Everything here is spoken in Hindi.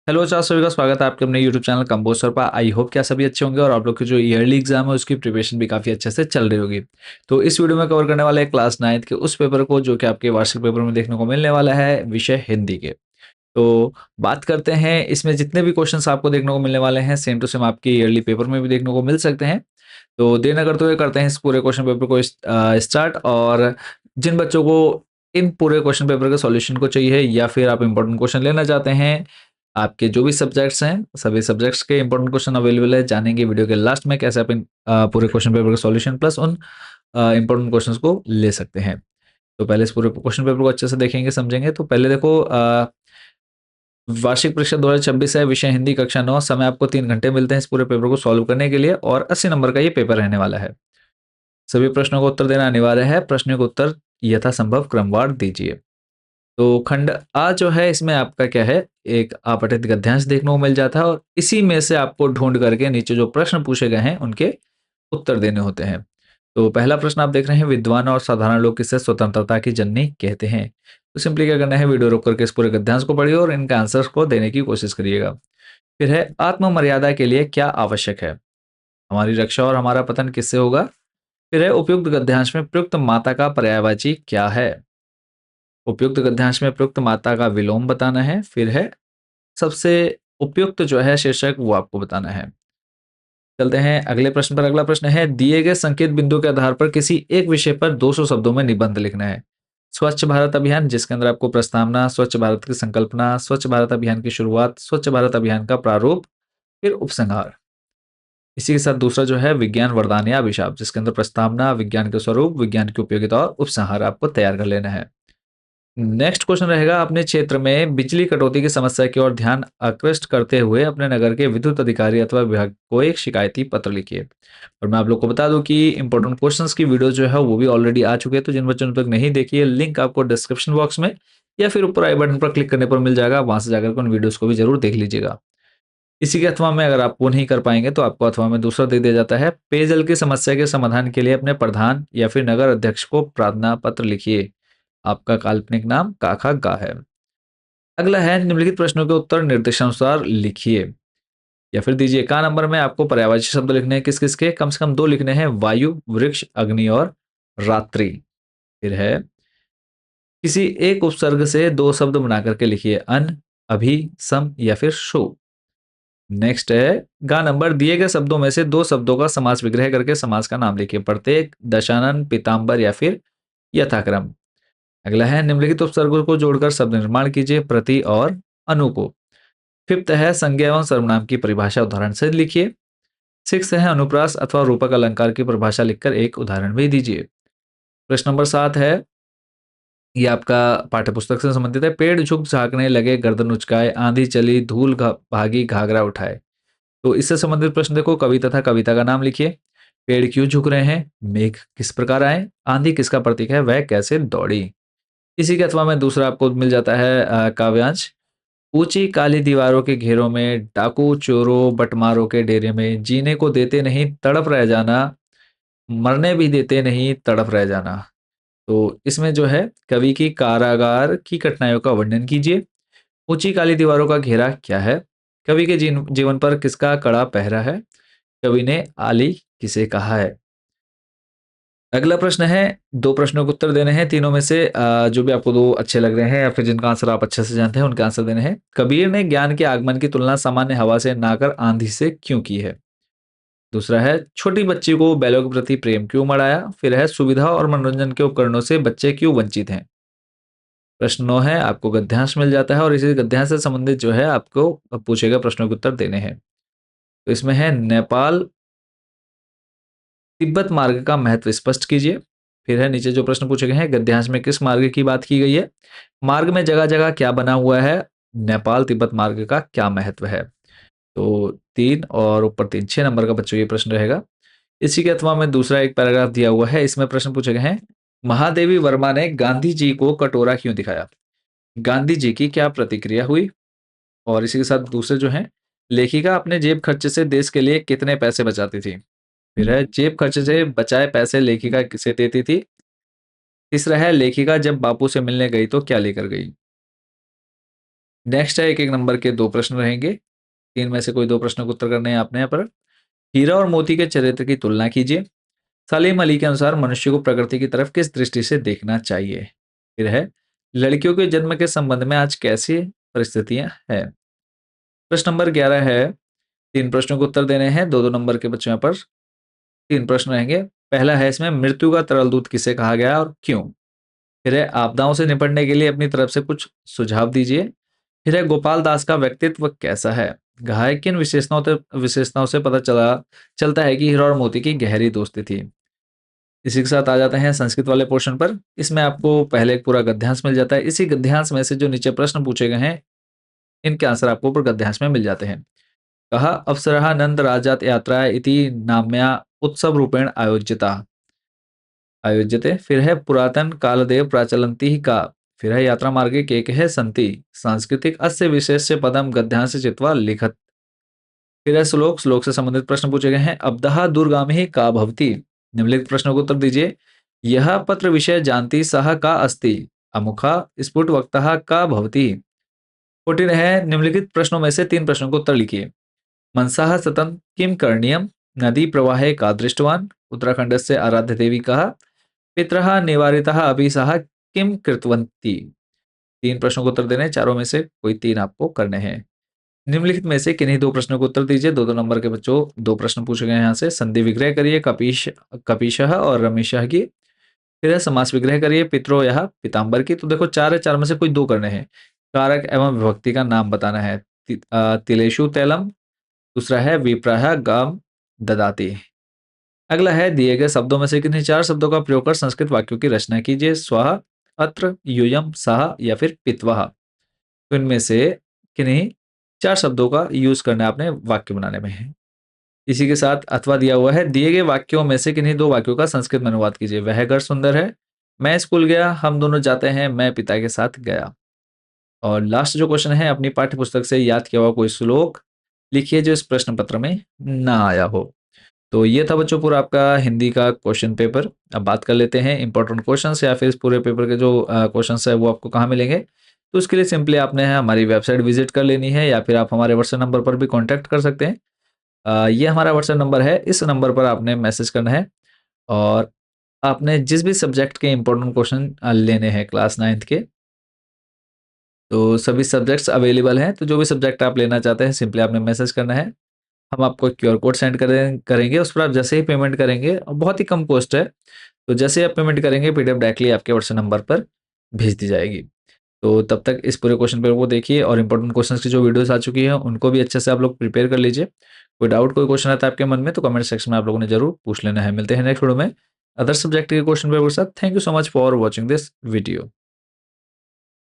हेलो चार सभी का स्वागत है आपके अपने यूट्यूब चैनल कंपोस्टर पर। आई होप कि आप सभी अच्छे होंगे और आप लोग की जो ईयरली एग्जाम है उसकी प्रिपरेशन भी काफ़ी अच्छे से चल रही होगी। तो इस वीडियो में कवर करने वाले हैं क्लास 9th के उस पेपर को जो कि आपके वार्षिक पेपर में देखने को मिलने वाला है, विषय हिंदी के। तो बात करते हैं इसमें जितने भी क्वेश्चंस आपको देखने को मिलने वाले हैं सेम टू सेम आपके ईयरली पेपर में भी देखने को मिल सकते हैं। तो देर न करते हुए करते हैं इस पूरे क्वेश्चन पेपर को स्टार्ट। और जिन बच्चों को इन पूरे क्वेश्चन पेपर के सॉल्यूशन को चाहिए या फिर आप इंपॉर्टेंट क्वेश्चन लेना चाहते हैं, आपके जो भी सब्जेक्ट्स हैं सभी सब्जेक्ट्स के इंपॉर्टेंट क्वेश्चन अवेलेबल है। जानेंगे वीडियो के लास्ट में कैसे आप इन पूरे क्वेश्चन पेपर का सॉल्यूशन प्लस उन इंपॉर्टेंट क्वेश्चंस को ले सकते हैं। तो पहले इस पूरे क्वेश्चन पेपर को अच्छे से देखेंगे समझेंगे। तो पहले देखो, वार्षिक परीक्षा 2026 है, विषय हिंदी, कक्षा 9। समय आपको 3 घंटे मिलते हैं इस पूरे पेपर को सॉल्व करने के लिए और 80 नंबर का ये पेपर रहने वाला है। सभी प्रश्नों का उत्तर देना अनिवार्य है। प्रश्नों का उत्तर यथासंभव क्रमवार दीजिए। तो खंड आ जो है इसमें आपका क्या है, एक अपठित गद्यांश देखने को मिल जाता है और इसी में से आपको ढूंढ करके नीचे जो प्रश्न पूछे गए हैं उनके उत्तर देने होते हैं। तो पहला प्रश्न आप देख रहे हैं, विद्वान और साधारण लोग किसे स्वतंत्रता की जननी कहते हैं। तो सिंपली क्या करना है, वीडियो रोक करके इस पूरे गद्यांश को पढ़िए और इनका आंसर को देने की कोशिश करिएगा। फिर है, आत्म मर्यादा के लिए क्या आवश्यक है। हमारी रक्षा और हमारा पतन किससे होगा। फिर है, उपयुक्त गद्यांश में प्रयुक्त माता का पर्यायवाची क्या है। उपयुक्त गद्यांश में प्रयुक्त माता का विलोम बताना है। फिर है, सबसे उपयुक्त जो है शीर्षक वो आपको बताना है। चलते हैं अगले प्रश्न पर। अगला प्रश्न है, दिए गए संकेत बिंदु के आधार पर किसी एक विषय पर 200 शब्दों में निबंध लिखना है। स्वच्छ भारत अभियान, जिसके अंदर आपको प्रस्तावना, स्वच्छ भारत की संकल्पना, स्वच्छ भारत अभियान की शुरुआत, स्वच्छ भारत अभियान का प्रारूप, फिर उपसंहार। इसी के साथ दूसरा जो है, विज्ञान वरदान या अभिशाप, जिसके अंदर प्रस्तावना, विज्ञान के स्वरूप, विज्ञान की उपयोगिता और उपसंहार आपको तैयार कर लेना है। नेक्स्ट क्वेश्चन रहेगा, अपने क्षेत्र में बिजली कटौती की समस्या की ओर ध्यान आकृष्ट करते हुए अपने नगर के विद्युत अधिकारी अथवा विभाग को एक शिकायती पत्र लिखिए। और मैं आप लोग को बता दूं कि इंपॉर्टेंट क्वेश्चंस की वीडियो जो है वो भी ऑलरेडी आ चुके हैं। तो जिन बच्चों ने तक नहीं देखी है, लिंक आपको डिस्क्रिप्शन बॉक्स में या फिर ऊपर आई बटन पर क्लिक करने पर मिल जाएगा। वहां से जाकर के उन वीडियोस को भी जरूर देख लीजिएगा। इसी के अथवा में अगर आप वो नहीं कर पाएंगे तो आपको अथवा में दूसरा दे दिया जाता है, पेयजल की समस्या के समाधान के लिए अपने प्रधान या फिर नगर अध्यक्ष को प्रार्थना पत्र लिखिए। आपका काल्पनिक नाम काका गा है। अगला है, निम्नलिखित प्रश्नों के उत्तर निर्देशानुसार लिखिए। या फिर दीजिए, का नंबर में आपको पर्यायवाची शब्द लिखने हैं किस किस के, कम से कम 2 लिखने हैं, वायु, वृक्ष, अग्नि और रात्रि। फिर है, किसी एक उपसर्ग से 2 शब्द बना करके लिखिए, अन, अभी, सम या फिर शो। नेक्स्ट है, गा नंबर, दिए गए शब्दों में से 2 शब्दों का समास विग्रह करके समास का नाम लिखिए, प्रत्येक, दशानन, पीताम्बर या फिर यथाक्रम। अगला है, निम्नलिखित उपसर्गों को जोड़कर शब्द निर्माण कीजिए, प्रति और अनु को। फिफ्थ है, संज्ञा एवं सर्वनाम की परिभाषा उदाहरण से लिखिए। सिक्स है, अनुप्रास अथवा रूपक अलंकार की परिभाषा लिखकर एक उदाहरण भी दीजिए। प्रश्न नंबर 7 है, ये आपका पाठ्य पुस्तक से संबंधित है, पेड़ झुक झांकने लगे, गर्दन उचकाए, आंधी चली, धूल भागी, घाघरा उठाए। तो इससे संबंधित प्रश्न देखो, कवि तथा कविता का नाम लिखिए। पेड़ क्यों झुक रहे हैं, मेघ किस प्रकार आए, आंधी किसका प्रतीक है, वह कैसे दौड़ी। इसी के अथवा में दूसरा आपको मिल जाता है, काव्यांश, ऊंची काली दीवारों के घेरों में, डाकू चोरों बटमारों के डेरे में, जीने को देते नहीं तड़प रह जाना, मरने भी देते नहीं तड़प रह जाना। तो इसमें जो है, कवि की कारागार की कठिनाइयों का वर्णन कीजिए। ऊंची काली दीवारों का घेरा क्या है, कवि के जीवन पर किसका कड़ा पहरा है, कवि ने आली किसे कहा है। अगला प्रश्न है, 2 प्रश्नों के उत्तर देने हैं। तीनों में से जो भी आपको 2 अच्छे लग रहे हैं या फिर जिनका आंसर आप अच्छे से जानते हैं उनके आंसर देने हैं। कबीर ने ज्ञान के आगमन की तुलना सामान्य हवा से ना कर आंधी से क्यों की है। दूसरा है, छोटी बच्ची को बैलों के प्रति प्रेम क्यों बढ़ाया। फिर है, सुविधा और मनोरंजन के उपकरणों से बच्चे क्यों वंचित हैं। प्रश्न 9 है, आपको गद्यांश मिल जाता है और इसी गद्यांश से संबंधित जो है आपको पूछे गए प्रश्नों के उत्तर देने हैं। तो इसमें है, नेपाल तिब्बत मार्ग का महत्व स्पष्ट कीजिए। फिर है, नीचे जो प्रश्न पूछे गए हैं, गद्यांश में किस मार्ग की बात की गई है, मार्ग में जगह जगह क्या बना हुआ है, नेपाल तिब्बत मार्ग का क्या महत्व है। तो 3 और ऊपर 3, 6 नंबर का बच्चों ये प्रश्न रहेगा। इसी के अथवा में दूसरा एक पैराग्राफ दिया हुआ है, इसमें प्रश्न पूछे गए हैं, महादेवी वर्मा ने गांधी जी को कटोरा क्यों दिखाया, गांधी जी की क्या प्रतिक्रिया हुई। और इसी के साथ दूसरे जो हैं, लेखिका अपने जेब खर्च से देश के लिए कितने पैसे बचाती थी। फिर है, जेब खर्च से बचाए पैसे लेखिका किसे देती थी। तीसरा है, लेखिका जब बापू से मिलने गई तो क्या लेकर गई। नेक्स्ट है 1-1 नंबर के 2 प्रश्न रहेंगे। 3 में से कोई 2 प्रश्नों के उत्तर करने हैं आपने यहाँ पर। हीरा और मोती के चरित्र की तुलना कीजिए। सलीम अली के अनुसार मनुष्य को प्रकृति की तरफ किस दृष्टि से देखना चाहिए? फिर है, लड़कियों के जन्म के संबंध में आज कैसी परिस्थितियां हैं? प्रश्न नंबर 11 है, 3 प्रश्नों के उत्तर देने हैं, 2-2 नंबर के बच्चों यहाँ पर 3 प्रश्न रहेंगे। पहला है इसमें, मृत्यु का तरल दूत किसे कहा गया और क्यों? फिर है, आपदाओं से निपटने के लिए अपनी तरफ से कुछ सुझाव दीजिए। फिर है, गोपाल दास का व्यक्तित्व कैसा है? घाय किन विशेषताओं से पता चलता है कि हीरा और मोती की गहरी दोस्ती थी। इसी के साथ आ जाते हैं संस्कृत वाले पोर्शन पर। इसमें आपको पहले एक पूरा गद्यांश मिल जाता है। इसी गद्यांश में से जो नीचे प्रश्न पूछे गए हैं, इनके आंसर आपको ऊपर गद्यांश में मिल जाते हैं। कहा, अप्सरः नंद राजात यात्रा इति नाम्या उत्सव रूपेण आयोज्यते। फिर है, पुरातन कालदेव प्राचलंती का। फिर है, यात्रा मार्गे के संति सांस्कृतिक अस्य विशेष पदम गद्यांश चित्वा लिखत। फिर है, श्लोक से संबंधित प्रश्न पूछे गए हैं। अब्दः दूरगामी का भवति। निम्नलिखित प्रश्नों को उत्तर दीजिए। यह पत्र विषय जानती सह का अस्ति। अमुखा स्फुट वक्तः का भवति। 14 है, निम्नलिखित प्रश्नों में से 3 प्रश्नों को उत्तर लिखिए। मनसः सततं किम करणीयम? नदी प्रवाहे का दृष्टवान? उत्तराखंड से आराध्य देवी कहा। पितरः निवारितः अपि सः किम कृतवन्ति? 3 प्रश्नों को उत्तर देने हैं, चारों में से कोई 3 आपको करने हैं। निम्नलिखित में से किन्हीं 2 प्रश्नों को उत्तर दीजिए। 2-2 नंबर के बच्चों 2 प्रश्न पूछे गए हैं यहाँ से। संधि विग्रह करिए कपीशः और रमेशः की। फिर है, समास विग्रह करिए पितरोयः पीताम्बर की। तो देखो 4 है, 4 में से कोई 2 करने हैं। कारक एवं विभक्ति का नाम बताना है। तिलेषु तैलम। दूसरा है, विप्रः गाम ददाति। अगला है, दिए गए शब्दों में से किन्हीं 4 शब्दों का प्रयोग कर संस्कृत वाक्यों की रचना कीजिए। स्वः, अत्र, यूयम्, सः या फिर पित्वः। तो इनमें से किन्हीं 4 शब्दों का यूज करना है आपने वाक्य बनाने में। इसी के साथ अथवा दिया हुआ है, दिए गए वाक्यों में से किन्हीं 2 वाक्यों का संस्कृत में अनुवाद कीजिए। वह घर सुंदर है, मैं स्कूल गया, हम दोनों जाते हैं, मैं पिता के साथ गया। और लास्ट जो क्वेश्चन है, अपनी पाठ्य पुस्तक से याद किया हुआ कोई श्लोक लिखिए जो इस प्रश्न पत्र में ना आया हो। तो ये था बच्चों पूरा आपका हिंदी का क्वेश्चन पेपर। अब बात कर लेते हैं इंपॉर्टेंट क्वेश्चंस या फिर इस पूरे पेपर के जो क्वेश्चंस है वो आपको कहाँ मिलेंगे। तो उसके लिए सिंपली आपने हमारी वेबसाइट विजिट कर लेनी है या फिर आप हमारे व्हाट्सएप नंबर पर भी कॉन्टैक्ट कर सकते हैं। ये हमारा व्हाट्सएप नंबर है, इस नंबर पर आपने मैसेज करना है और आपने जिस भी सब्जेक्ट के इंपॉर्टेंट क्वेश्चन लेने हैं क्लास 9th के, तो सभी सब्जेक्ट्स अवेलेबल हैं। तो जो भी सब्जेक्ट आप लेना चाहते हैं सिंपली आपने मैसेज करना है। हम आपको क्यूआर कोड सेंड करेंगे, उस पर आप जैसे ही पेमेंट करेंगे, और बहुत ही कम कॉस्ट है, तो जैसे ही आप पेमेंट करेंगे पीडीएफ डायरेक्टली आपके व्हाट्सएप नंबर पर भेज दी जाएगी। तो तब तक इस पूरे क्वेश्चन पेपर को देखिए और इंपॉर्टेंट क्वेश्चंस की जो वीडियोस आ चुकी हैं उनको भी अच्छे से आप लोग प्रिपेयर कर लीजिए। कोई डाउट कोई क्वेश्चन आता है आपके मन में तो कमेंट सेक्शन में आप लोगों ने जरूर पूछ लेना है। मिलते हैं नेक्स्ट वीडियो में अदर सब्जेक्ट के क्वेश्चन पेपर के साथ। Thank you so much for watching this video.